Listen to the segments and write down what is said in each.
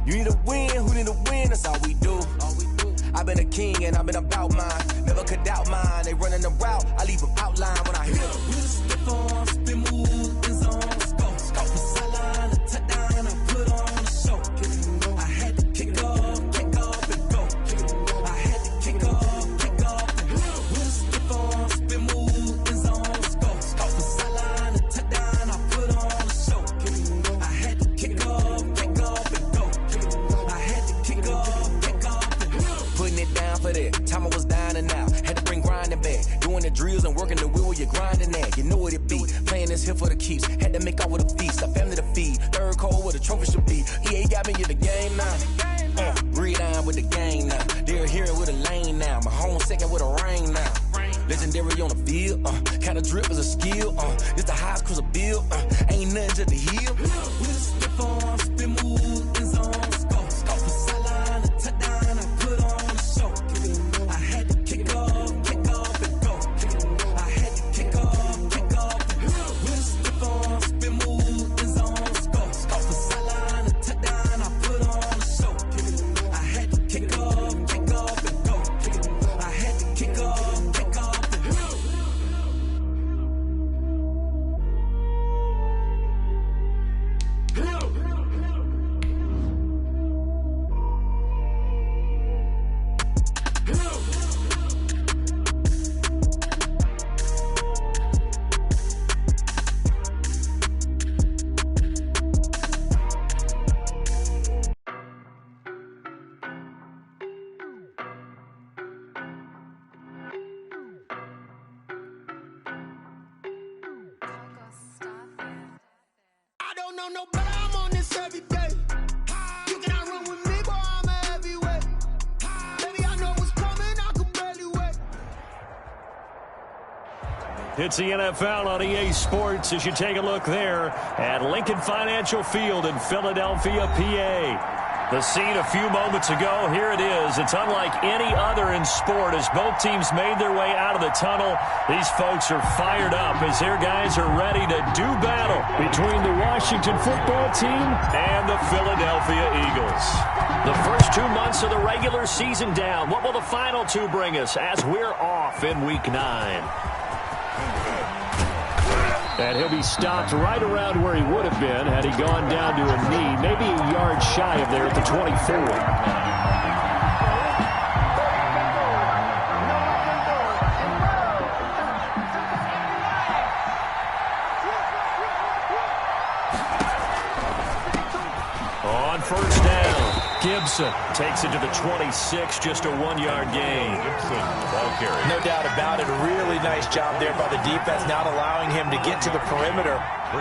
You need a win, who need a win? That's all we do. I've been a king and I've been about mine. Never could doubt mine. They running the route, I leave them outline when I hit them. We just stiff on, spin move, in zone, let's go. From sideline to touchdown, I put on a show. I had to kick off and go. I had to kick off and go. We just stiff on, spin move, in zone, let's go. From sideline to touchdown, I put on a show. I had to kick off and go. I had to kick off and go. Putting it down for that. Time I was down and out. Had to bring grinding back. Doing the drills and working the wheel where you're grinding at. You know what it be. Playing this here for the keeps. Had to make out with a feast. A family to feed. Third cold where the trophy should be. EA got me in the game now. Breed on with the game now. They're hearing with a lane now. My home second with a rain now. Legendary on the field. Kind of drip is a skill. It's the highest cruiser bill. Ain't nothing just the heel. We just step on, spin move, in zone, let's go. From sideline to touchdown, I put on a show. I had to kick off and go. I had to kick off and go. We just step on, spin move, in zone, let's go. From sideline to touchdown, I put on a show. I had to kick off and go. I had to kick off and go. I don't know no better, I'm on this every day. You cannot run with me, boy, I'm a heavyweight. Baby, I know what's coming, I can barely wait. It's the NFL on EA Sports as you take a look there at Lincoln Financial Field in Philadelphia, PA. The scene a few moments ago, here it is. It's unlike any other in sport as both teams made their way out of the tunnel. These folks are fired up as their guys are ready to do battle between the Washington football team and the Philadelphia Eagles. The first 2 months of the regular season down. What will the final two bring us as we're off in Week 9? And he'll be stopped right around where he would have been had he gone down to a knee, maybe a yard shy of there at the 24. On first down, Gibson takes it to the 26, just a 1-yard gain. Gibson, ball carry. No doubt about it. A really nice job there by the defense, not allowing him to get to the perimeter.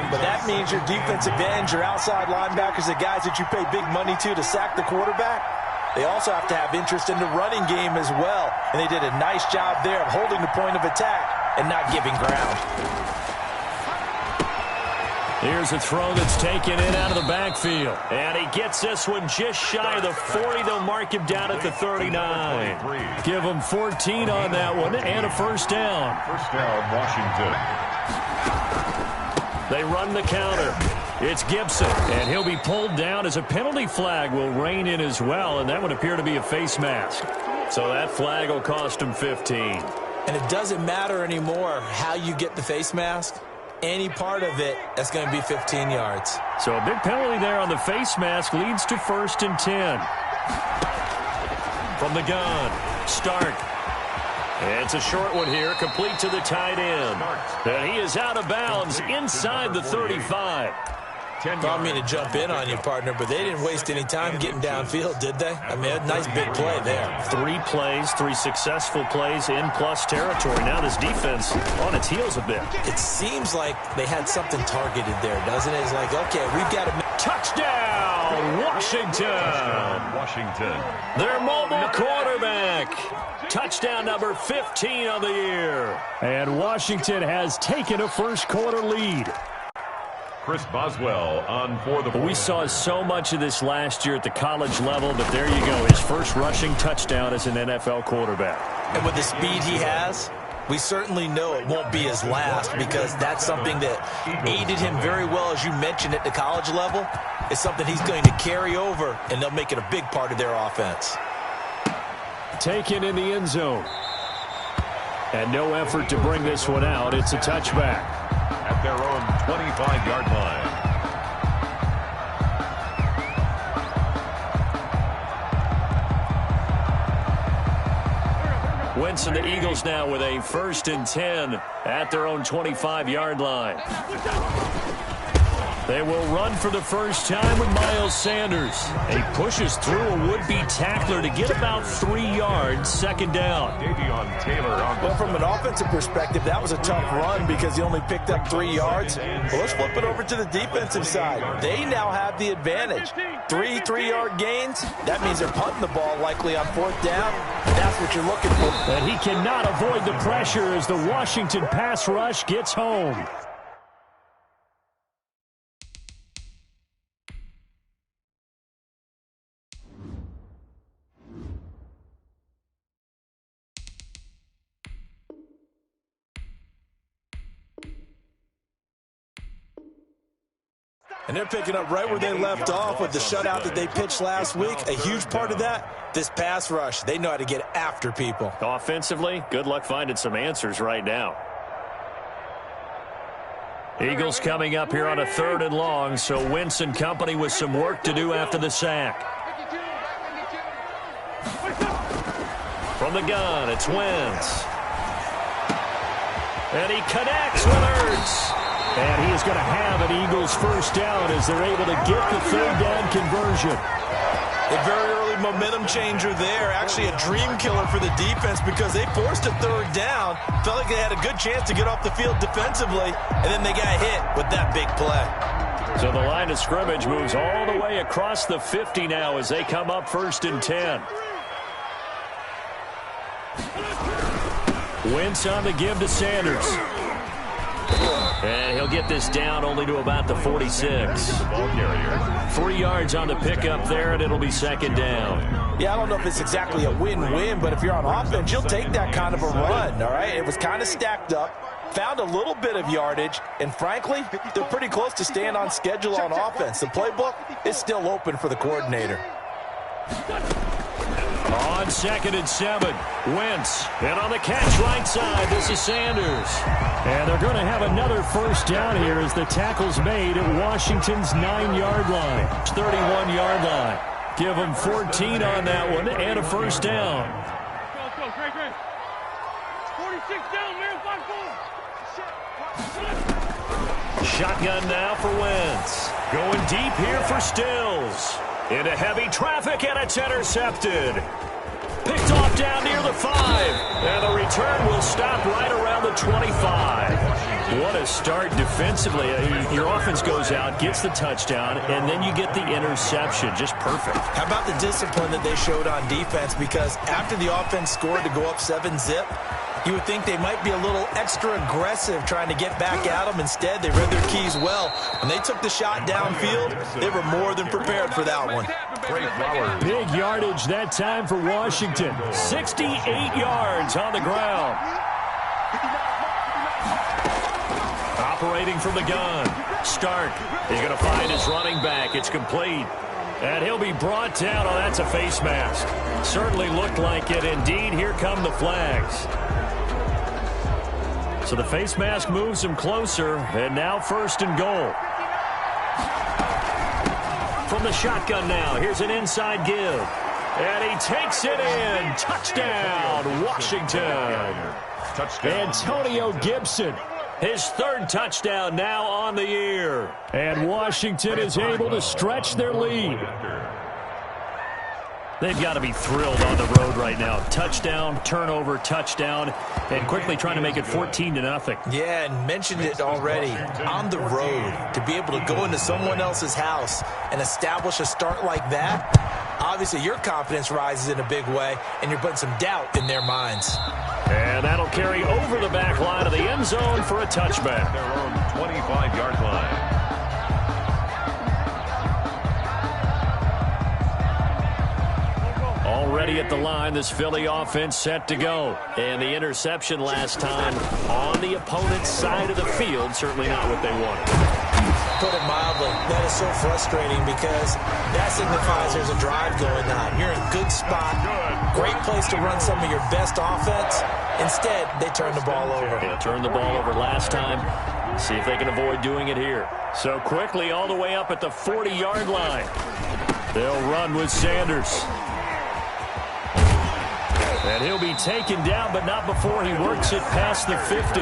But that means your defensive ends, your outside linebackers, the guys that you pay big money to sack the quarterback, they also have to have interest in the running game as well. And they did a nice job there of holding the point of attack and not giving ground. Here's a throw that's taken in out of the backfield. And he gets this one just shy of the 40. They'll mark him down at the 39. Give him 14 on that one and a first down. First down, Washington. They run the counter. It's Gibson, and he'll be pulled down as a penalty flag will rein in as well, and that would appear to be a face mask. So that flag will cost him 15. And it doesn't matter anymore how you get the face mask. Any part of it, that's going to be 15 yards. So a big penalty there on the face mask leads to 1st and 10. From the gun, Stark. It's a short one here, complete to the tight end. And he is out of bounds inside the 35. I don't mean to jump in on you, partner, but they didn't waste any time getting downfield, did they? I mean, a nice big play there. 3 plays, 3 successful plays in plus territory. Now this defense on its heels a bit. It seems like they had something targeted there, doesn't it? It's like, okay, we've got to... Touchdown, Washington. Washington. Their mobile quarterback. Touchdown number 15 of the year. And Washington has taken a first quarter lead. Chris Boswell on for the point. We saw so much of this last year at the college level, but there you go. His first rushing touchdown as an NFL quarterback. And with the speed he has, we certainly know it won't be his last, because that's something that aided him very well, as you mentioned, at the college level. It's something he's going to carry over, and they'll make it a big part of their offense. Taken in the end zone. And no effort to bring this one out. It's a touchback. At their own 25-yard line. Wentz and the Eagles now with a 1st and 10 at their own 25-yard line. They will run for the first time with Miles Sanders. He pushes through a would-be tackler to get about 3 yards, 2nd down. Well, from an offensive perspective, that was a tough run because he only picked up 3 yards. Well, let's flip it over to the defensive side. They now have the advantage. 3 3-yard gains. That means they're punting the ball likely on 4th down. That's what you're looking for. And he cannot avoid the pressure as the Washington pass rush gets home. And they're picking up right where they left off with the shutout that they pitched last week. A huge part of that, this pass rush. They know how to get after people. Offensively, good luck finding some answers right now. Eagles coming up here on a 3rd and long, so Wentz and company with some work to do after the sack. From the gun, it's Wentz. And he connects with Ertz. And he is going to have an Eagles 1st down as they're able to get the 3rd down conversion. A very early momentum changer there. Actually a dream killer for the defense because they forced a 3rd down. Felt like they had a good chance to get off the field defensively, and then they got hit with that big play. So the line of scrimmage moves all the way across the 50 now as they come up 1st and 10. Wentz on the give to Sanders. And he'll get this down only to about the 46. 3 yards on the pickup there, and it'll be 2nd down. Yeah, I don't know if it's exactly a win-win, but if you're on offense, you'll take that kind of a run, all right? It was kind of stacked up, found a little bit of yardage, and frankly, they're pretty close to staying on schedule on offense. The playbook is still open for the coordinator. On 2nd and 7, Wentz. And on the catch right side, this is Sanders. And they're going to have another 1st down here as the tackle's made at Washington's 9-yard line. 31-yard line. Give them 14 on that one and a 1st down. Let's go, Great. 46 down, man, 5-4. Shotgun now for Wentz. Going deep here for Stills. Into heavy traffic, and it's intercepted. Picked off down near the 5. And the return will stop right around the 25. What a start defensively. Your offense goes out, gets the touchdown, and then you get the interception. Just perfect. How about the discipline that they showed on defense? Because after the offense scored to go up 7-zip, you would think they might be a little extra aggressive trying to get back at them. Instead, they read their keys well. When they took the shot downfield, they were more than prepared for that one. Big yardage that time for Washington. 68 yards on the ground. Operating from the gun. Stark. He's going to find his running back. It's complete. And he'll be brought down. Oh, that's a face mask. Certainly looked like it. Indeed, here come the flags. So the face mask moves him closer, and now 1st and goal. From the shotgun now, here's an inside give. And he takes it in. Touchdown, Washington. Antonio Gibson, his 3rd touchdown now on the year. And Washington is able to stretch their lead. They've got to be thrilled on the road right now. Touchdown, turnover, touchdown, and quickly trying to make it 14-0. Yeah, and mentioned it already. On the road, to be able to go into someone else's house and establish a start like that, obviously your confidence rises in a big way, and you're putting some doubt in their minds. And that'll carry over the back line of the end zone for a touchback. Their own 25-yard line. ready at the line. This Philly offense set to go. And the interception last time on the opponent's side of the field. Certainly not what they wanted. Put it mildly, that is so frustrating because that signifies there's a drive going on. You're in a good spot, great place to run some of your best offense. Instead, they turn the ball over. Yeah, turned the ball over last time. See if they can avoid doing it here. So quickly all the way up at the 40-yard line. They'll run with Sanders. And he'll be taken down, but not before he works it past the 50.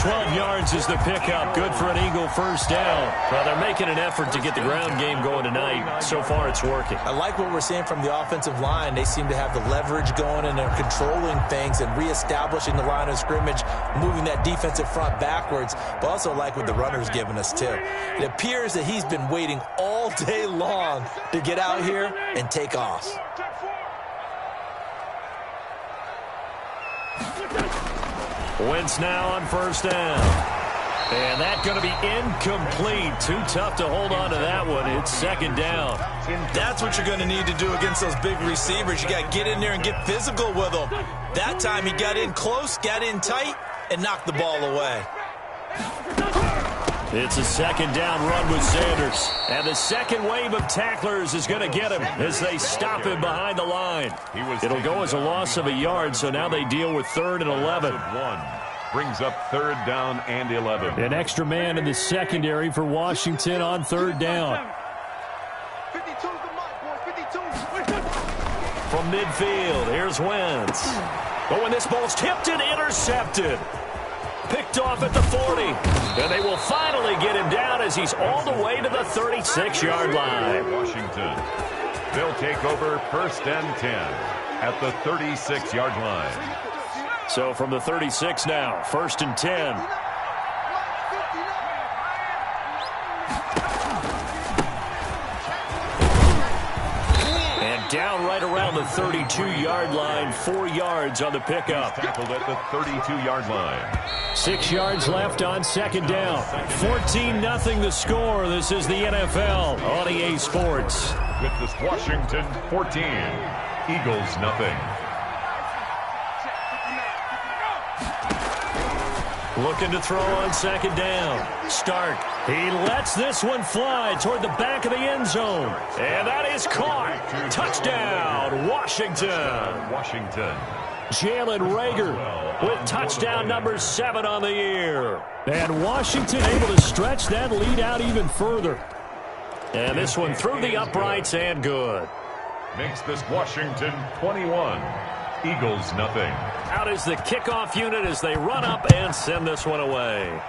12 yards is the pickup. Good for an Eagle first down. Well, they're making an effort to get the ground game going tonight. So far, it's working. I like what we're seeing from the offensive line. They seem to have the leverage going, and they're controlling things and reestablishing the line of scrimmage, moving that defensive front backwards, but also like what the runner's giving us, too. It appears that he's been waiting all day long to get out here and take off. Wentz now on first down. And that's going to be incomplete. Too tough to hold on to that one. It's second down. That's what you're going to need to do against those big receivers. You got to get in there and get physical with them. That time he got in close, got in tight, and knocked the ball away. It's a second down run with Sanders. And the second wave of tacklers is going to get him as they stop him behind the line. It'll go as a loss of a yard, so now they deal with 3rd and 11. Brings up 3rd down and 11. An extra man in the secondary for Washington on 3rd down. 52's the mark, boy. 52. From midfield, here's Wentz. Oh, and this ball's tipped and intercepted. Picked off at the 40. And they will finally get him down as he's all the way to the 36-yard line. Washington. They'll take over 1st and 10 at the 36-yard line. So from the 36 now, 1st and 10. And down right around the 32-yard line, 4 yards on the pickup. Tackled at the 32-yard line. 6 yards left on second down. 14-0 the score. This is the NFL on EA Sports. With this Washington 14, Eagles nothing. Looking to throw on second down. Stark. He lets this one fly toward the back of the end zone. And that is caught. Touchdown, Washington. Washington. Jalen Reagor with touchdown number 7 on the year. And Washington able to stretch that lead out even further. And this one through the uprights and good. Makes this Washington 21, Eagles nothing. Out is the kickoff unit as they run up and send this one away.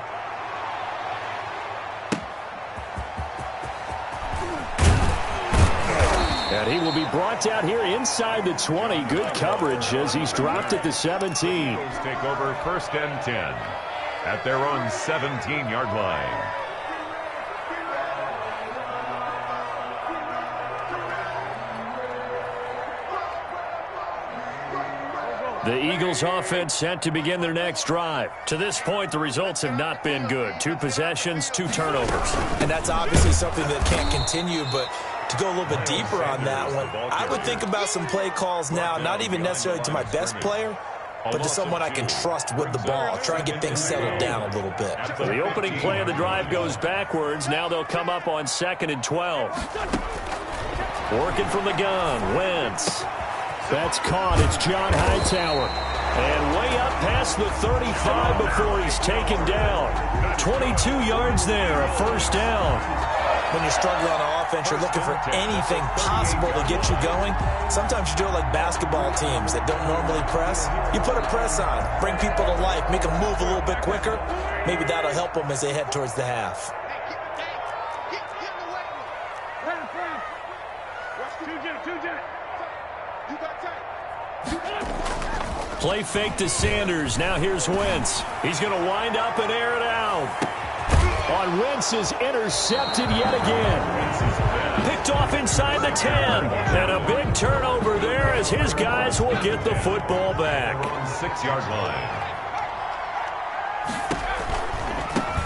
And he will be brought down here inside the 20. Good coverage as he's dropped at the 17. Eagles take over 1st and 10 at their own 17-yard line. The Eagles offense set to begin their next drive. To this point, the results have not been good. 2 possessions, 2 turnovers. And that's obviously something that can't continue, but to go a little bit deeper on that one, I would think about some play calls now, not even necessarily to my best player, but to someone I can trust with the ball. Try and get things settled down a little bit. So the opening play of the drive goes backwards. Now they'll come up on 2nd and 12. Working from the gun, Wentz. That's caught. It's John Hightower. And way up past the 35 before he's taken down. 22 yards there, a first down. When you're struggling on offense, you're looking for anything possible to get you going. Sometimes you do it like basketball teams that don't normally press. You put a press on, bring people to life, make them move a little bit quicker. Maybe that'll help them as they head towards the half. Play fake to Sanders. Now here's Wentz. He's going to wind up and air it out. On Wentz is intercepted yet again. Picked off inside the 10. And a big turnover there as his guys will get the football back. 6-yard line.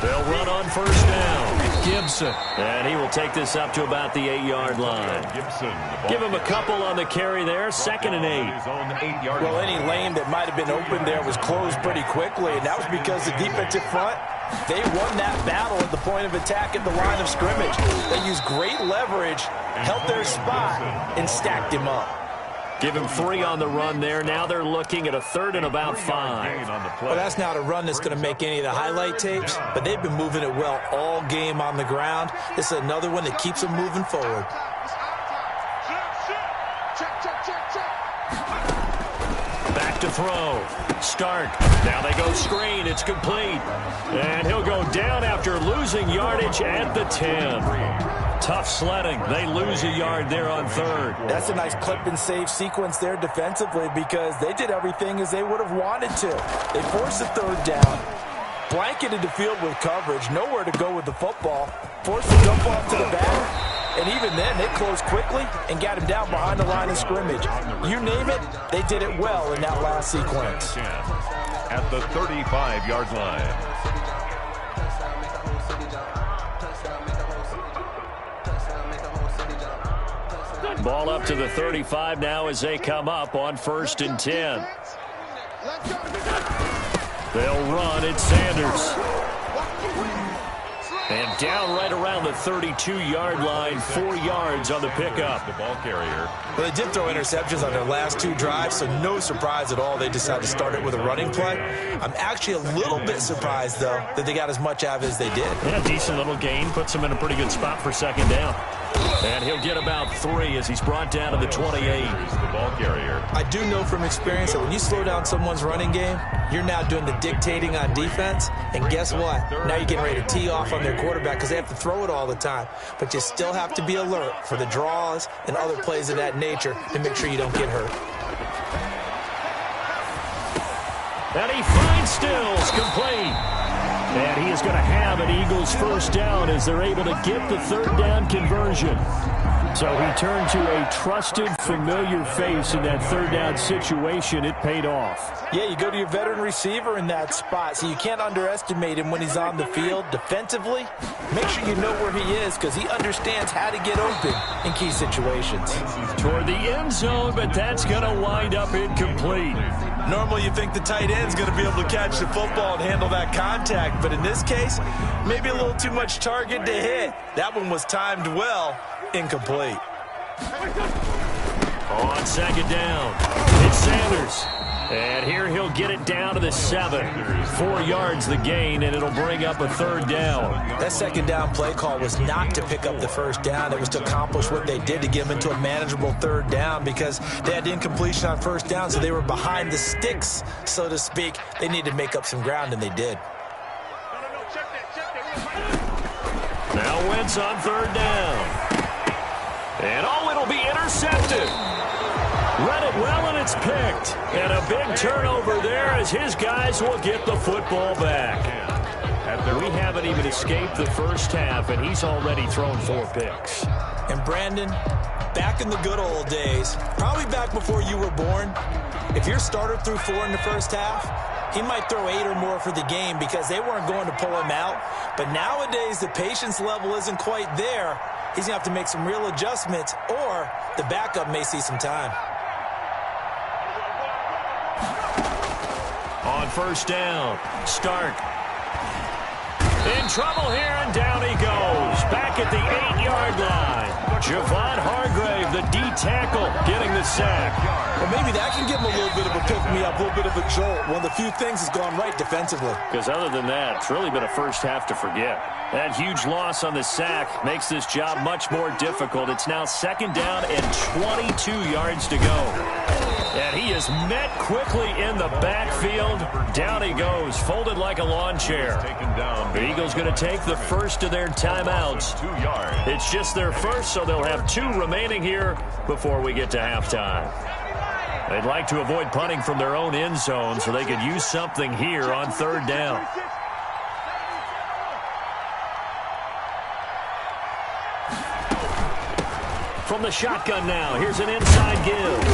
They'll run on first down. Gibson. And he will take this up to about the 8-yard line. Give him a couple on the carry there. 2nd and 8. Well, any lane that might have been open there was closed pretty quickly, and that was because the defensive front, they won that battle at the point of attack at the line of scrimmage. They used great leverage, held their spot, and stacked him up. Give him 3 on the run there. Now they're looking at a 3rd and about 5. Well, that's not a run that's going to make any of the highlight tapes, but they've been moving it well all game on the ground. This is another one that keeps them moving forward. Back to throw. Stark. Now they go screen. It's complete. And he'll go down after losing yardage at the 10. Tough sledding. They lose a yard there on 3rd. That's a nice clip and save sequence there defensively because they did everything as they would have wanted to. They forced the 3rd down, blanketed the field with coverage, nowhere to go with the football, forced the dump off to the back, and even then they closed quickly and got him down behind the line of scrimmage. You name it, they did it well in that last sequence. At the 35-yard line. Ball up to the 35 now as they come up on 1st and 10. They'll run. It's Sanders. And down right around the 32-yard line, 4 yards on the pickup. The ball carrier. Well, they did throw interceptions on their last 2 drives, so no surprise at all they decided to start it with a running play. I'm actually a little bit surprised, though, that they got as much out of it as they did. Yeah, decent little gain. Puts them in a pretty good spot for 2nd down. And he'll get about 3 as he's brought down to the 28. The ball carrier. I do know from experience that when you slow down someone's running game, you're now doing the dictating on defense. And guess what? Now you're getting ready to tee off on their quarterback because they have to throw it all the time. But you still have to be alert for the draws and other plays of that nature to make sure you don't get hurt. And he finds Stills complete. And he is going to have an Eagles 1st down as they're able to get the 3rd down conversion. So he turned to a trusted, familiar face in that 3rd down situation. It paid off. Yeah, you go to your veteran receiver in that spot, so you can't underestimate him when he's on the field. Defensively, make sure you know where he is because he understands how to get open in key situations. Toward the end zone, but that's going to wind up incomplete. Normally you think the tight end's going to be able to catch the football and handle that contact, but in this case, maybe a little too much target to hit. That one was timed well. Incomplete. On 2nd down, it's Sanders. And here he'll get it down to the 7. 4 yards the gain, and it'll bring up a 3rd down. That 2nd down play call was not to pick up the 1st down. It was to accomplish what they did to get them into a manageable 3rd down because they had incompletion on 1st down, so they were behind the sticks, so to speak. They needed to make up some ground, and they did. Now Wentz on 3rd down. And it'll be intercepted. Read it well, and it's picked. And a big turnover there as his guys will get the football back. We haven't even escaped the 1st half, and he's already thrown 4 picks. And Brandon, back in the good old days, probably back before you were born, if your starter threw 4 in the 1st half, he might throw 8 or more for the game because they weren't going to pull him out. But nowadays, the patience level isn't quite there. He's going to have to make some real adjustments, or the backup may see some time. On 1st down, Stark. In trouble here, and down he goes. Back at the 8-yard line. Javon Hargrave, the D-tackle, getting the sack. Well, maybe that can give him a little bit of a pick-me-up, a little bit of a jolt. One of the few things has gone right defensively. Because other than that, it's really been a 1st half to forget. That huge loss on the sack makes this job much more difficult. It's now 2nd down and 22 yards to go. And he is met quickly in the backfield. Down he goes, folded like a lawn chair. The Eagles going to take the 1st of their timeouts. 2 yards. It's just their 1st, so they'll have 2 remaining here before we get to halftime. They'd like to avoid punting from their own end zone so they could use something here on 3rd down. From the shotgun now, here's an inside give.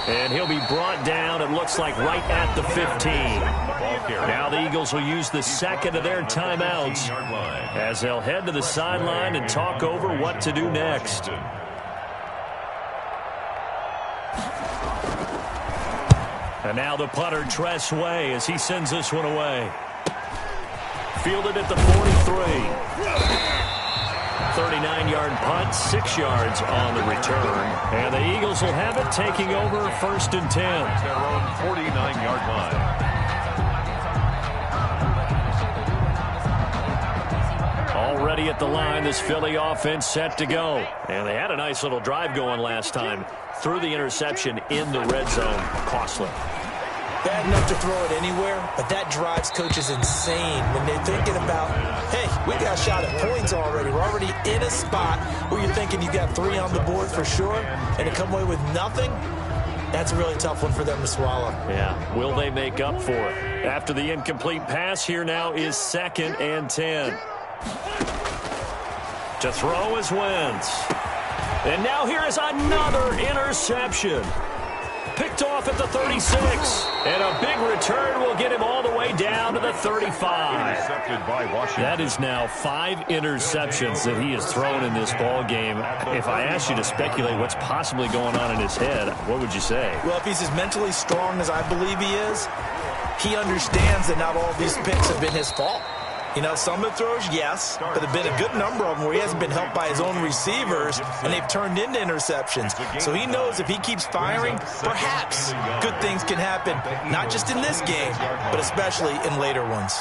And he'll be brought down, it looks like, right at the 15. Now the Eagles will use the second of their timeouts as they'll head to the sideline and talk over what to do next. And now the punter, Tress Way, as he sends this one away. Fielded at the 43. 39-yard punt, 6 yards on the return. And the Eagles will have it, taking over first and 10. Their own 49-yard line. Already at the line, this Philly offense set to go. And they had a nice little drive going last time. Threw the interception in the red zone. Costly. Bad enough to throw it anywhere, but that drives coaches insane when they're thinking about, hey, we got a shot at points already. We're already in a spot where you're thinking you got 3 on the board for sure, and to come away with nothing, that's a really tough one for them to swallow. Yeah, will they make up for it? After the incomplete pass, here now is 2nd and 10. To throw is Wentz. And now here is another interception. Picked off at the 36. And a big return will get him all the way down to the 35. Intercepted by Washington. That is now 5 interceptions that he has thrown in this ball game. If I asked you to speculate what's possibly going on in his head, what would you say? Well, if he's as mentally strong as I believe he is, he understands that not all of these picks have been his fault. You know, some of the throws, yes, but there have been a good number of them where he hasn't been helped by his own receivers, and they've turned into interceptions. So he knows if he keeps firing, perhaps good things can happen, not just in this game, but especially in later ones.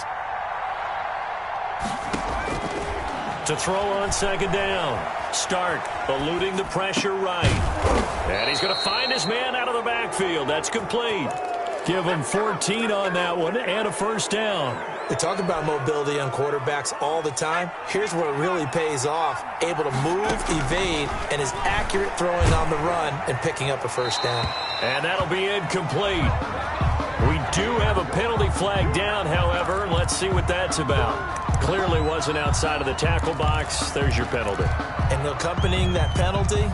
To throw on 2nd down. Stark eluding the pressure right. And he's going to find his man out of the backfield. That's complete. Give him 14 on that one and a first down. We talk about mobility on quarterbacks all the time. Here's where it really pays off. Able to move, evade, and is accurate throwing on the run and picking up a first down. And that'll be incomplete. We do have a penalty flag down, however. Let's see what that's about. Clearly wasn't outside of the tackle box. There's your penalty. And accompanying that penalty,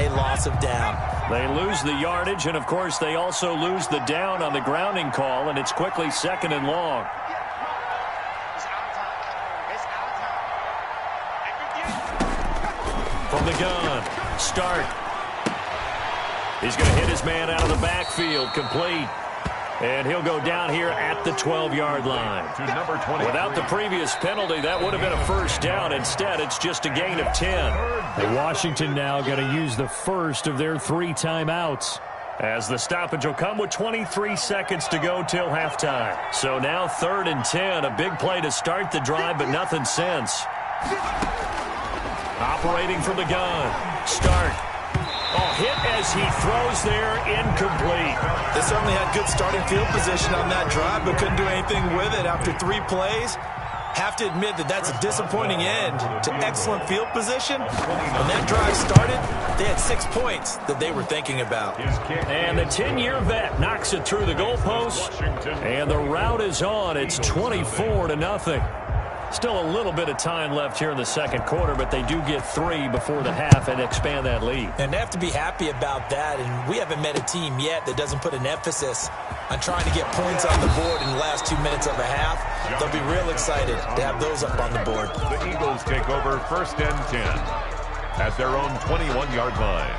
a loss of down. They lose the yardage, and, of course, they also lose the down on the grounding call, and it's quickly 2nd and long. From the gun, Stark. He's going to hit his man out of the backfield, complete. And he'll go down here at the 12-yard line. To number 20. Without the previous penalty, that would have been a first down. Instead, it's just a gain of 10. And Washington now going to use the first of their 3 timeouts, as the stoppage will come with 23 seconds to go till halftime. So now 3rd and 10, a big play to start the drive, but nothing since. Operating from the gun, Stark. Oh, hit as he throws there, incomplete. They certainly had good starting field position on that drive, but couldn't do anything with it after 3 plays. Have to admit that that's a disappointing end to excellent field position. When that drive started, they had 6 points that they were thinking about. And the 10-year vet knocks it through the goalpost, and the route is on. It's 24-0. Still a little bit of time left here in the 2nd quarter, but they do get 3 before the half and expand that lead. And they have to be happy about that, and we haven't met a team yet that doesn't put an emphasis on trying to get points on the board in the last 2 minutes of a half. They'll be real excited to have those up on the board. The Eagles take over 1st and 10 at their own 21-yard line.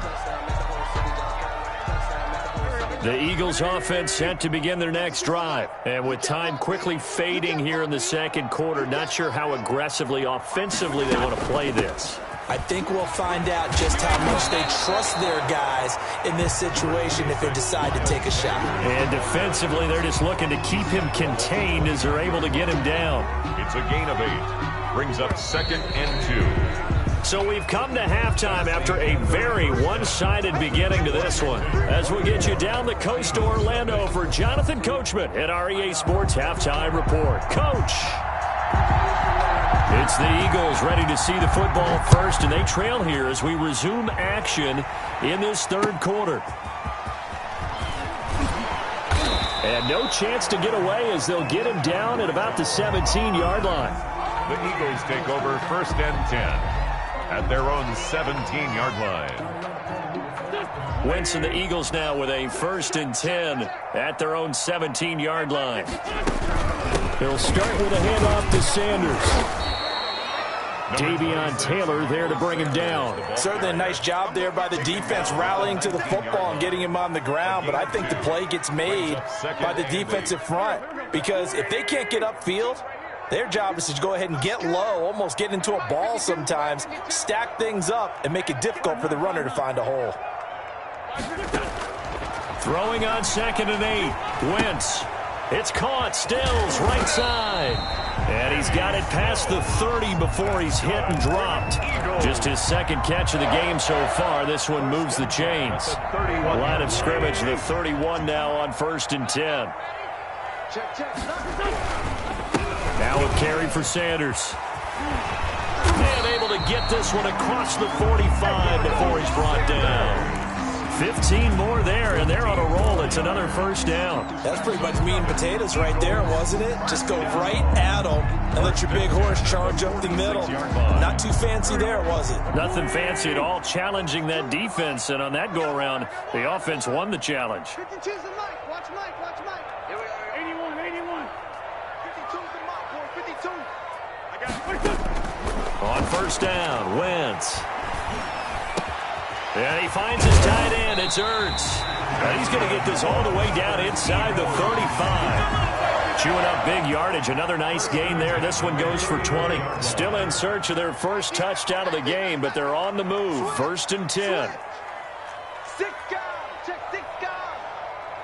The Eagles offense set to begin their next drive. And with time quickly fading here in the 2nd quarter, not sure how aggressively, offensively they want to play this. I think we'll find out just how much they trust their guys in this situation if they decide to take a shot. And defensively, they're just looking to keep him contained as they're able to get him down. It's a gain of 8. Brings up 2nd and 2. So we've come to halftime after a very one-sided beginning to this one. As we get you down the coast to Orlando for Jonathan Coachman at REA Sports Halftime Report. Coach! It's the Eagles ready to see the football first, and they trail here as we resume action in this 3rd quarter. And no chance to get away as they'll get him down at about the 17-yard line. The Eagles take over 1st and 10 at their own 17-yard line. Wentz and the Eagles now with a 1st and 10 at their own 17-yard line. They'll start with a handoff to Sanders. Davion Taylor there to bring him down. Certainly a nice job there by the defense rallying to the football and getting him on the ground, but I think the play gets made by the defensive front because if they can't get upfield, their job is to go ahead and get low, almost get into a ball sometimes, stack things up, and make it difficult for the runner to find a hole. Throwing on 2nd and 8. Wentz. It's caught. Stills right side. And he's got it past the 30 before he's hit and dropped. Just his second catch of the game so far. This one moves the chains. Line of scrimmage, the 31 now on 1st and 10. Now a carry for Sanders. And able to get this one across the 45 before he's brought down. 15 more there, and they're on a roll. It's another first down. That's pretty much meat and potatoes right there, wasn't it? Just go right at them and let your big horse charge up the middle. Not too fancy there, was it? Nothing fancy at all, challenging that defense, and on that go-around, the offense won the challenge. 52's the mic. Watch Mike. Watch Mike. Here we go. 81. 52's the mic, boy. 52. I got it. On first down, Wentz. And he finds his tight end. It's Ertz. And he's going to get this all the way down inside the 35. Chewing up big yardage. Another nice gain there. This one goes for 20. Still in search of their first touchdown of the game, but they're on the move. 1st and 10. 6 guard. Check 6 guard.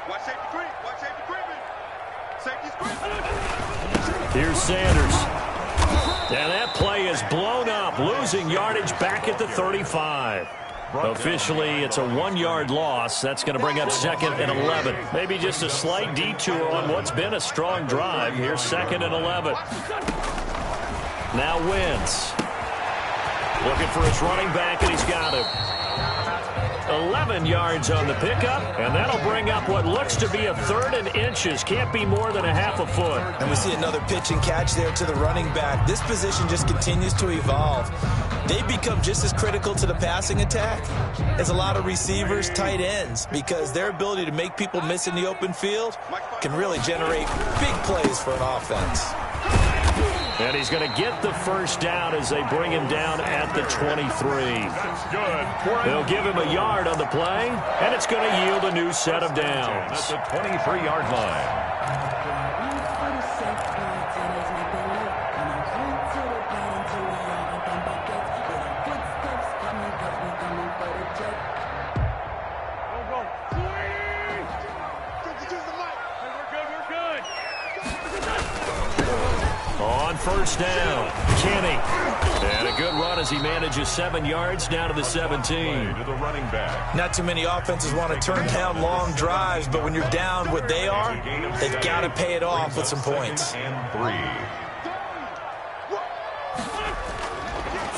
Watch safety creep. Watch safety creeping. Safety's creeping. Here's Sanders. And that play is blown up. Losing yardage back at the 35. Officially, it's a 1-yard loss. That's going to bring up 2nd and 11. Maybe just a slight detour on what's been a strong drive. Here's 2nd and 11. Now Wentz. Looking for his running back, and he's got him. 11 yards on the pickup, and that'll bring up what looks to be a 3rd and inches. Can't be more than a half a foot. And we see another pitch and catch there to the running back. This position just continues to evolve. They become just as critical to the passing attack as a lot of receivers, tight ends, because their ability to make people miss in the open field can really generate big plays for an offense. And he's going to get the first down as they bring him down at the 23. They'll give him a yard on the play, and it's going to yield a new set of downs. At the 23-yard line. On first down, Kenny. And a good run as he manages 7 yards down to the 17. To the running back. Not too many offenses want to turn down long drives, but when you're down what they are, they've got to pay it off with some points. And 3.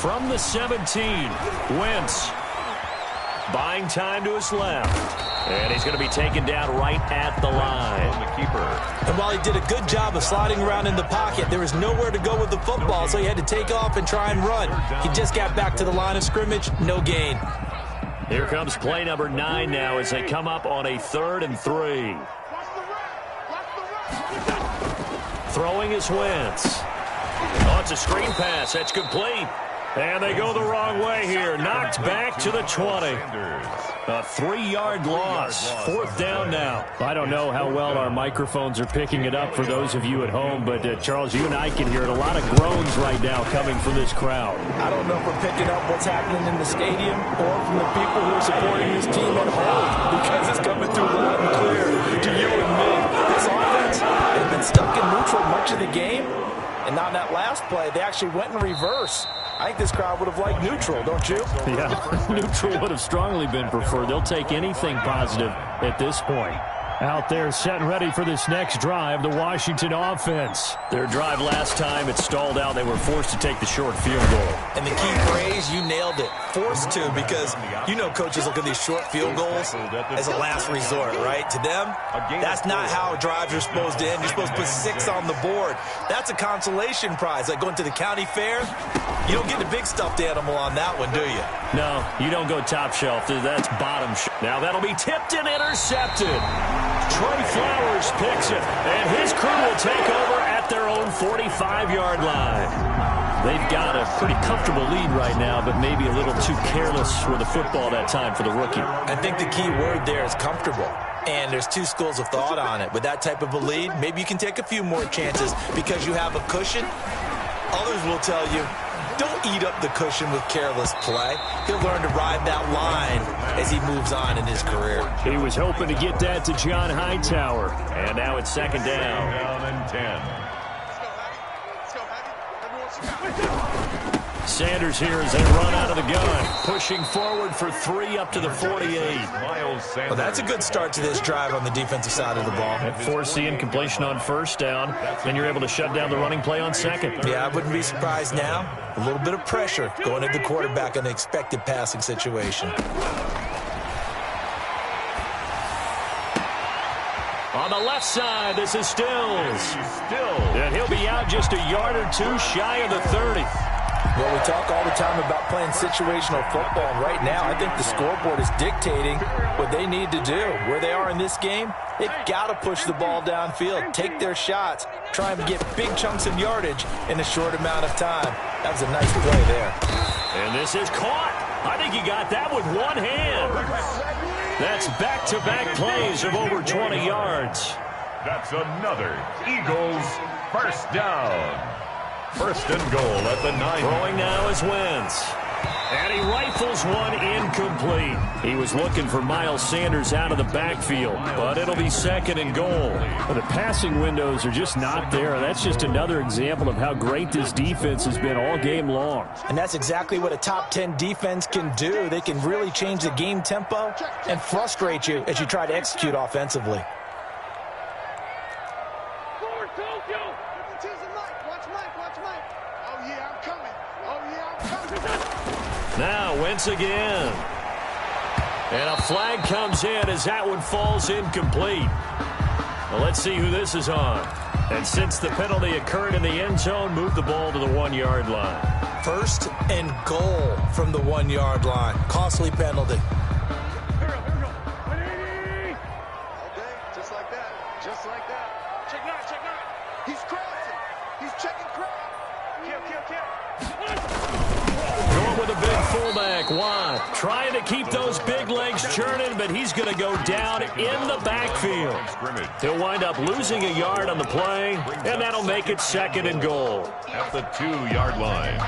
From the 17, Wentz. Buying time to his left. And he's going to be taken down right at the line. On the keeper. And while he did a good job of sliding around in the pocket, there was nowhere to go with the football, so he had to take off and try and run. He just got back to the line of scrimmage, no gain. Here comes play number 9 now as they come up on a 3rd and 3. Throwing is Wentz. Oh, it's a screen pass. That's complete. And they go the wrong way here. Knocked back to the 20. A 3-yard loss. 4th down now. I don't know how well our microphones are picking it up for those of you at home, but Charles, you and I can hear it. A lot of groans right now coming from this crowd. I don't know if we're picking up what's happening in the stadium or from the people who are supporting this team at home, because it's coming through loud and clear to you and me. This offense, they've been stuck in neutral much of the game, and on that last play, they actually went in reverse. I think this crowd would have liked neutral, don't you? Yeah, neutral would have strongly been preferred. They'll take anything positive at this point. Out there set and ready for this next drive, the Washington offense. Their drive last time, it stalled out. They were forced to take the short field goal. And the key phrase, you nailed it. Forced to, because you know coaches look at these short field goals as a last resort, right? To them, that's not how drives are supposed to end. You're supposed to put 6 on the board. That's a consolation prize. Like going to the county fair, you don't get the big stuffed animal on that one, do you? No, you don't go top shelf. That's bottom shelf. Now that'll be tipped and intercepted. Trey Flowers picks it, and his crew will take over at at their own 45-yard line. They've got a pretty comfortable lead right now, but maybe a little too careless with the football that time for the rookie. I think the key word there is comfortable. And there's two schools of thought on it. With that type of a lead, maybe you can take a few more chances because you have a cushion. Others will tell you, don't eat up the cushion with careless play. He'll learn to ride that line as he moves on in his career. He was hoping to get that to John Hightower. And now it's second down. Down and 10. Sanders here as they run out of the gun. Pushing forward for 3 up to the 48. Well, that's a good start to this drive on the defensive side of the ball. And force the incompletion on first down. Then you're able to shut down the running play on second. Yeah, I wouldn't be surprised now. A little bit of pressure going at the quarterback in an expected passing situation. On the left side, this is Stills. And he'll be out just a yard or two shy of the 30. Well, we talk all the time about playing situational football, and right now I think the scoreboard is dictating what they need to do. Where they are in this game, they've got to push the ball downfield, take their shots, try and get big chunks of yardage in a short amount of time. That was a nice play there. And this is caught. I think he got that with one hand. That's back-to-back plays of over 20 yards. That's another Eagles first down. First and goal at the 9. Throwing now is Wentz. And he rifles one incomplete. He was looking for Miles Sanders out of the backfield, but it'll be second and goal. Well, the passing windows are just not there. That's just another example of how great this defense has been all game long. And that's exactly what a top 10 defense can do. They can really change the game tempo and frustrate you as you try to execute offensively. Now Wentz again. And a flag comes in as that one falls incomplete. Well, let's see who this is on. And since the penalty occurred in the end zone, move the ball to the 1-yard line. First and goal from the 1-yard line. Costly penalty. Here we go. 180. Okay, just like that. Just like that. Check 9, check 9. He's crossing. He's checking cross. Kill. Going with a big fullback, Watt. Trying to keep those big legs churning, but he's going to go down in the backfield. He'll wind up losing a yard on the play, and that'll make it second and goal. At the 2-yard line.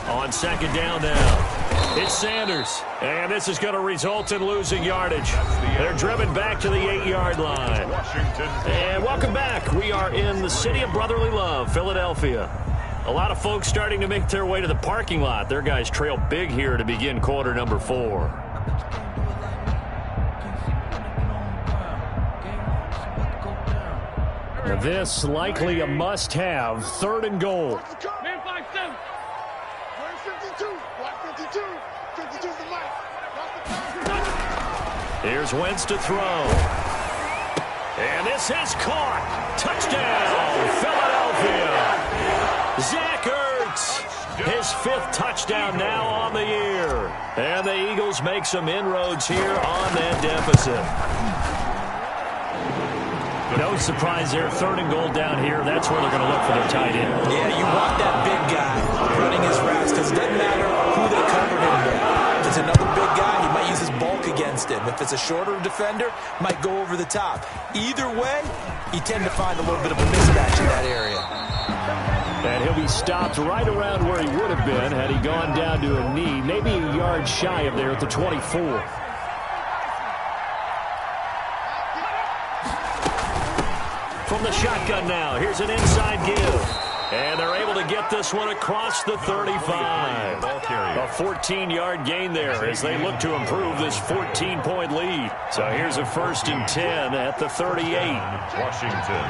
On second down now. It's Sanders, and this is going to result in losing yardage. They're driven back to the 8-yard line. And welcome back. We are in the city of brotherly love, Philadelphia. A lot of folks starting to make their way to the parking lot. Their guys trail big here to begin quarter number 4. Now this likely a must-have, third and goal. Man 5-7. Where's 52? Block 52. 52's the mic. Here's Wentz to throw. And this is caught. Touchdown, Philadelphia. Zach Ertz, his 5th touchdown now on the year. And the Eagles make some inroads here on that deficit. No surprise there, third and goal down here. That's where they're going to look for their tight end. Yeah, you want that big guy running his routes because it doesn't matter who they covered him with. If it's another big guy, he might use his bulk against him. If it's a shorter defender, might go over the top. Either way, you tend to find a little bit of a mismatch in that area. And he'll be stopped right around where he would have been had he gone down to a knee, maybe a yard shy of there at the 24. From the shotgun now, here's an inside give. And they're able to get this one across the 35. A 14-yard gain there as they look to improve this 14-point lead. So here's a first and 10 at the 38. Washington.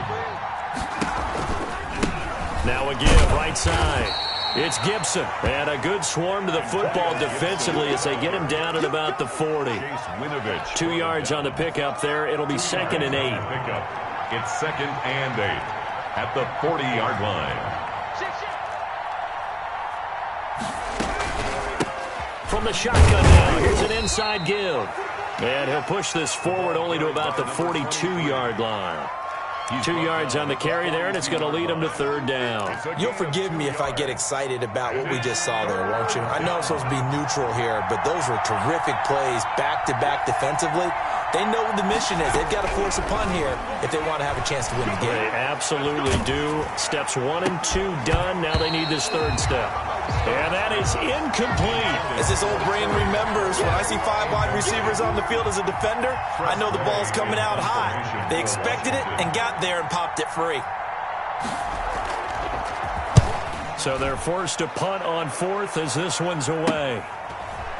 Now a give right side. It's Gibson. And a good swarm to the football defensively as they get him down at about the 40. 2 yards on the pickup there. It'll be second and 8. It's second and 8 at the 40-yard line. from the shotgun now. Here's an inside give. And he'll push this forward only to about the 42-yard line. 2 yards on the carry there, and it's going to lead him to third down. You'll forgive me if I get excited about what we just saw there, won't you? I know I'm supposed to be neutral here, but those were terrific plays back-to-back defensively. They know what the mission is. They've got to force a punt here if they want to have a chance to win the game. They absolutely do. Steps 1 and 2 done. Now they need this third step. And that is incomplete. As this old brain remembers, when I see 5 wide receivers on the field as a defender, I know the ball's coming out hot. They expected it and got there and popped it free. So they're forced to punt on fourth as this one's away.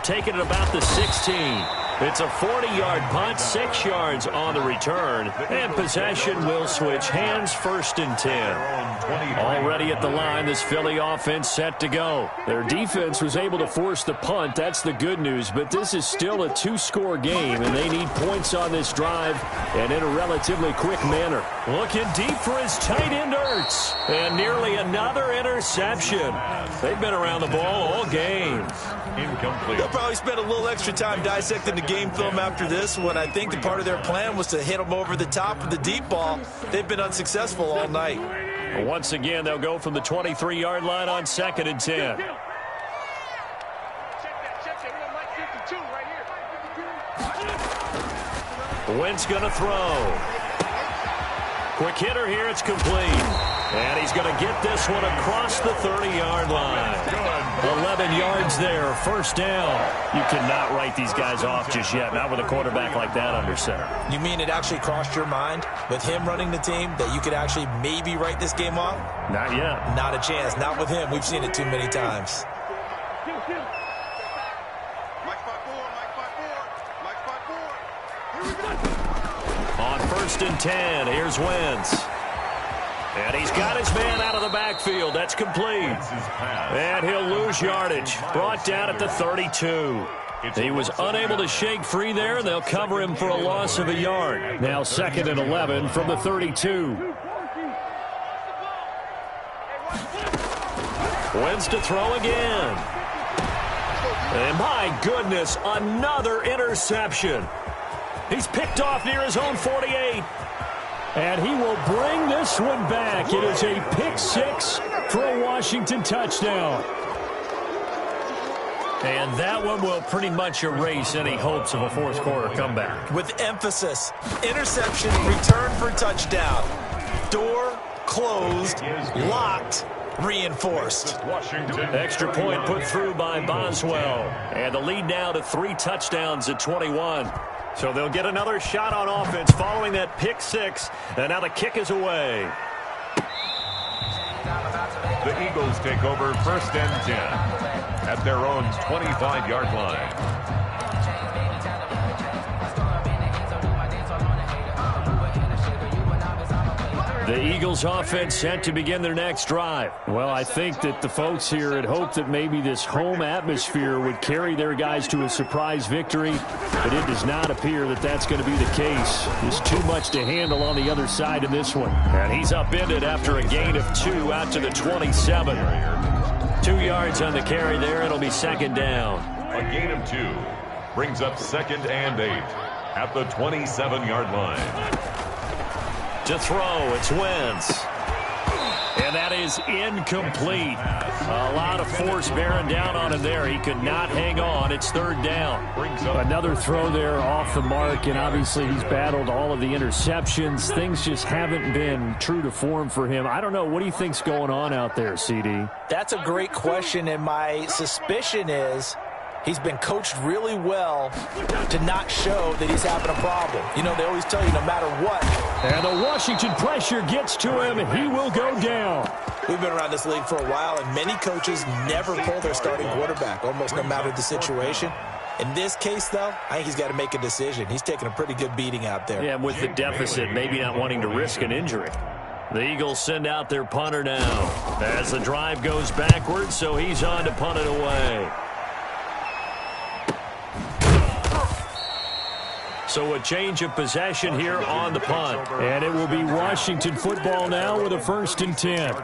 Taking it about the 16. It's a 40-yard punt, 6 yards on the return, and possession will switch hands, 1st and 10. Already at the line, this Philly offense set to go. Their defense was able to force the punt. That's the good news, but this is still a 2-score game, and they need points on this drive and in a relatively quick manner. Looking deep for his tight end, Ertz, and nearly another interception. They've been around the ball all game. Incomplete. They'll probably spend a little extra time dissecting the game film after this one. I think the part of their plan was to hit them over the top of the deep ball. They've been unsuccessful all night. Once again, they'll go from the 23-yard line on 2nd and 10. Wentz going to throw. Quick hitter here, it's complete. And he's going to get this one across the 30-yard line. 11 yards there, 1st down. You cannot write these guys off just yet, not with a quarterback like that under center. You mean it actually crossed your mind with him running the team that you could actually maybe write this game off? Not yet. Not a chance. Not with him. We've seen it too many times. On 1st and 10, here's Wentz. And he's got his man out of the backfield. That's complete. And he'll lose yardage. Brought down at the 32. He was unable to shake free there, and they'll cover him for a loss of a yard. Now 2nd and 11 from the 32. Wentz to throw again. And my goodness, another interception. He's picked off near his own 48. And he will bring this one back. It is a pick 6 for a Washington touchdown. And that one will pretty much erase any hopes of a fourth-quarter comeback. With emphasis, interception, return for touchdown. Door closed, locked, reinforced. Extra point put through by Boswell. And the lead now to 3 touchdowns at 21. So they'll get another shot on offense following that pick 6. And now the kick is away. The Eagles take over 1st and 10 at their own 25-yard line. The Eagles offense set to begin their next drive. Well, I think that the folks here had hoped that maybe this home atmosphere would carry their guys to a surprise victory, but it does not appear that that's going to be the case. There's too much to handle on the other side of this one. And he's upended after a gain of 2 out to the 27. 2 yards on the carry there. It'll be 2nd down. A gain of 2 brings up 2nd and 8 at the 27-yard line. To throw, it's Wentz. And that is incomplete. A lot of force bearing down on him there. He could not hang on. It's 3rd down. Another throw there off the mark, and obviously he's battled all of the interceptions. Things just haven't been true to form for him. I don't know. What do you think's going on out there, CD? That's a great question, and my suspicion is he's been coached really well to not show that he's having a problem. You know, they always tell you no matter what. And the Washington pressure gets to him. He will go down. We've been around this league for a while, and many coaches never pull their starting quarterback, almost no matter the situation. In this case, though, I think he's got to make a decision. He's taking a pretty good beating out there. Yeah, with the deficit, maybe not wanting to risk an injury. The Eagles send out their punter now as the drive goes backwards, so he's on to punt it away. So a change of possession here on the punt. And it will be Washington football now with a 1st and 10.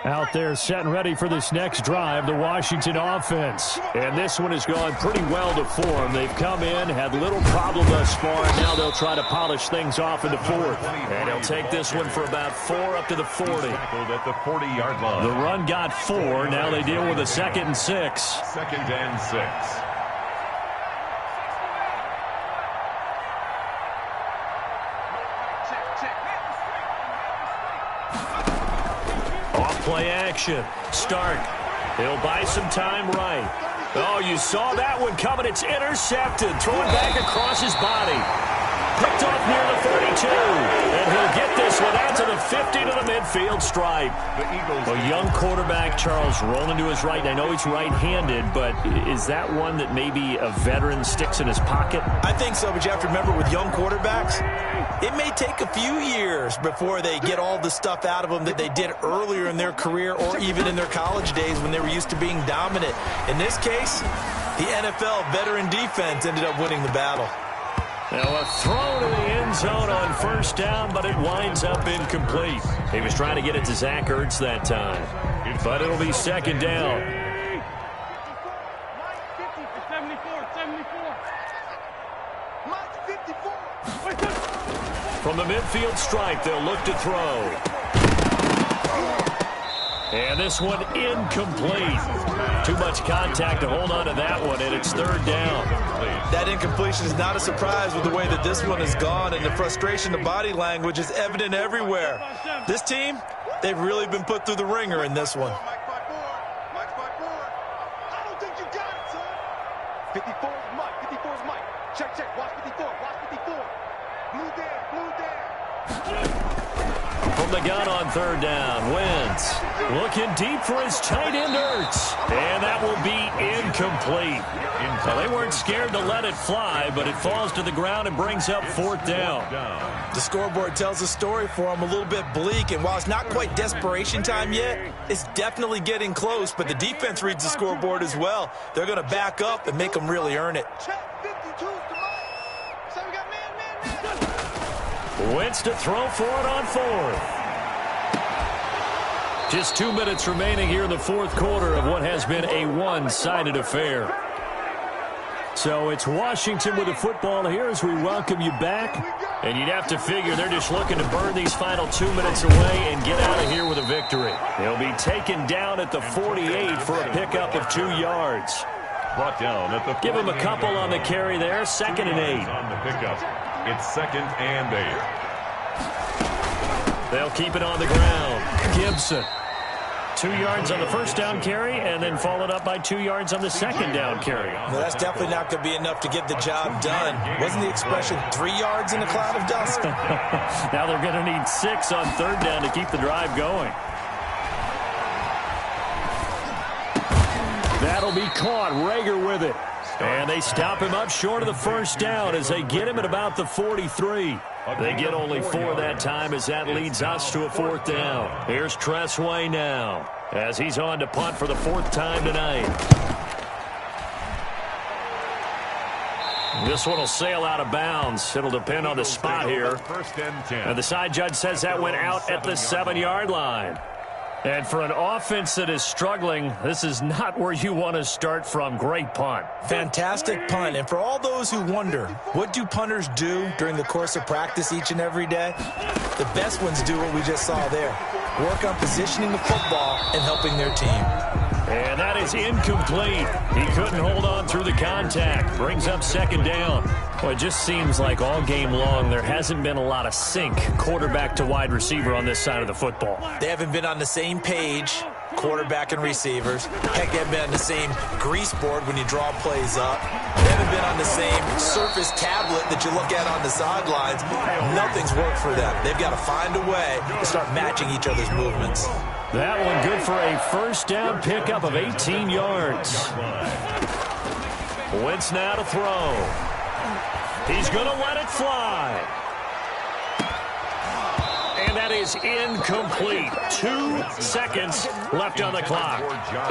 Out there set and ready for this next drive, the Washington offense. And this one has gone pretty well to form. They've come in, had little problem thus far, and now they'll try to polish things off in the fourth. And he'll take this one for about 4 up to the 40. At the 40-yard line. The run got 4. Now they deal with a 2nd and 6. 2nd and 6. Play action. Stark. He'll buy some time right. Oh, you saw that one coming. It's intercepted. Thrown back across his body. Picked off near the 32. And he'll get this one out to the 50 to the midfield stripe. The Eagles. A young quarterback, Charles, rolling to his right. And I know he's right-handed, but is that one that maybe a veteran sticks in his pocket? I think so, but you have to remember with young quarterbacks, it may take a few years before they get all the stuff out of them that they did earlier in their career or even in their college days when they were used to being dominant. In this case, the NFL veteran defense ended up winning the battle. Now a throw to the end zone on 1st down, but it winds up incomplete. He was trying to get it to Zach Ertz that time, but it'll be 2nd down. From the midfield stripe, they'll look to throw. And this one incomplete. Too much contact to hold on to that one, and it's 3rd down. That incompletion is not a surprise with the way that this one has gone, and the frustration of body language is evident everywhere. This team, they've really been put through the ringer in this one. I don't think you got it, son. 54 is Mike. 54 is Mike. Check, check. Watch 54. Watch 54. Blue down. Blue down. From the gun on 3rd down, Wentz looking deep for his tight end Ertz. And that will be incomplete. Well, they weren't scared to let it fly, but it falls to the ground and brings up 4th down. The scoreboard tells a story for them a little bit bleak, and while it's not quite desperation time yet, it's definitely getting close, but the defense reads the scoreboard as well. They're going to back up and make them really earn it. Check 52's to Mike. So we got man. Wentz to throw for it on 4th. Just 2 minutes remaining here in the 4th quarter of what has been a one-sided affair. So it's Washington with the football here as we welcome you back. And you'd have to figure they're just looking to burn these final 2 minutes away and get out of here with a victory. They'll be taken down at the 48 for a pickup of 2 yards. Brought down at the Give him a couple on the carry there, 2nd and 8. On the pickup. It's 2nd and 8. They'll keep it on the ground. Gibson. 2 yards on the 1st down carry, and then followed up by 2 yards on the 2nd down carry. Well, that's definitely not going to be enough to get the job done. Wasn't the expression 3 yards in a cloud of dust? Now they're going to need 6 on 3rd down to keep the drive going. That'll be caught. Rager with it. And they stop him up short of the 1st down as they get him at about the 43. They get only 4 that time as that leads us to a 4th down. Here's Tressway now as he's on to punt for the 4th time tonight. This one will sail out of bounds. It'll depend on the spot here. 1st and 10. And the side judge says that went out at the 7-yard line. And for an offense that is struggling, this is not where you want to start from. Great punt. Fantastic punt. And for all those who wonder, what do punters do during the course of practice each and every day? The best ones do what we just saw there. Work on positioning the football and helping their team. And that is incomplete. He couldn't hold on through the contact. Brings up 2nd down. Well, it just seems like all game long there hasn't been a lot of sync quarterback to wide receiver on this side of the football. They haven't been on the same page, quarterback and receivers. Heck, they haven't been on the same grease board when you draw plays up. They haven't been on the same surface tablet that you look at on the sidelines. Nothing's worked for them. They've got to find a way to start matching each other's movements. That one good for a 1st down pickup of 18 yards. Wentz now to throw. He's going to let it fly. And that is incomplete. 2 seconds left on the clock.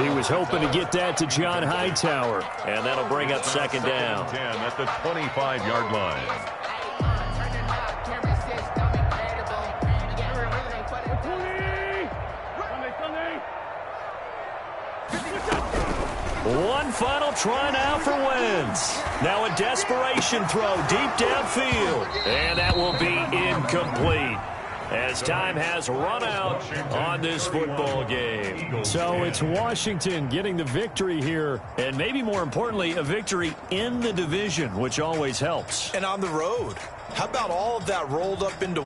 He was hoping to get that to John Hightower. And that'll bring up 2nd down. 10 at the 25-yard line. One final try now for Wentz. Now a desperation throw deep downfield. And that will be incomplete, as time has run out on this football game. So it's Washington getting the victory here, and maybe more importantly, a victory in the division, which always helps. And on the road, how about all of that rolled up into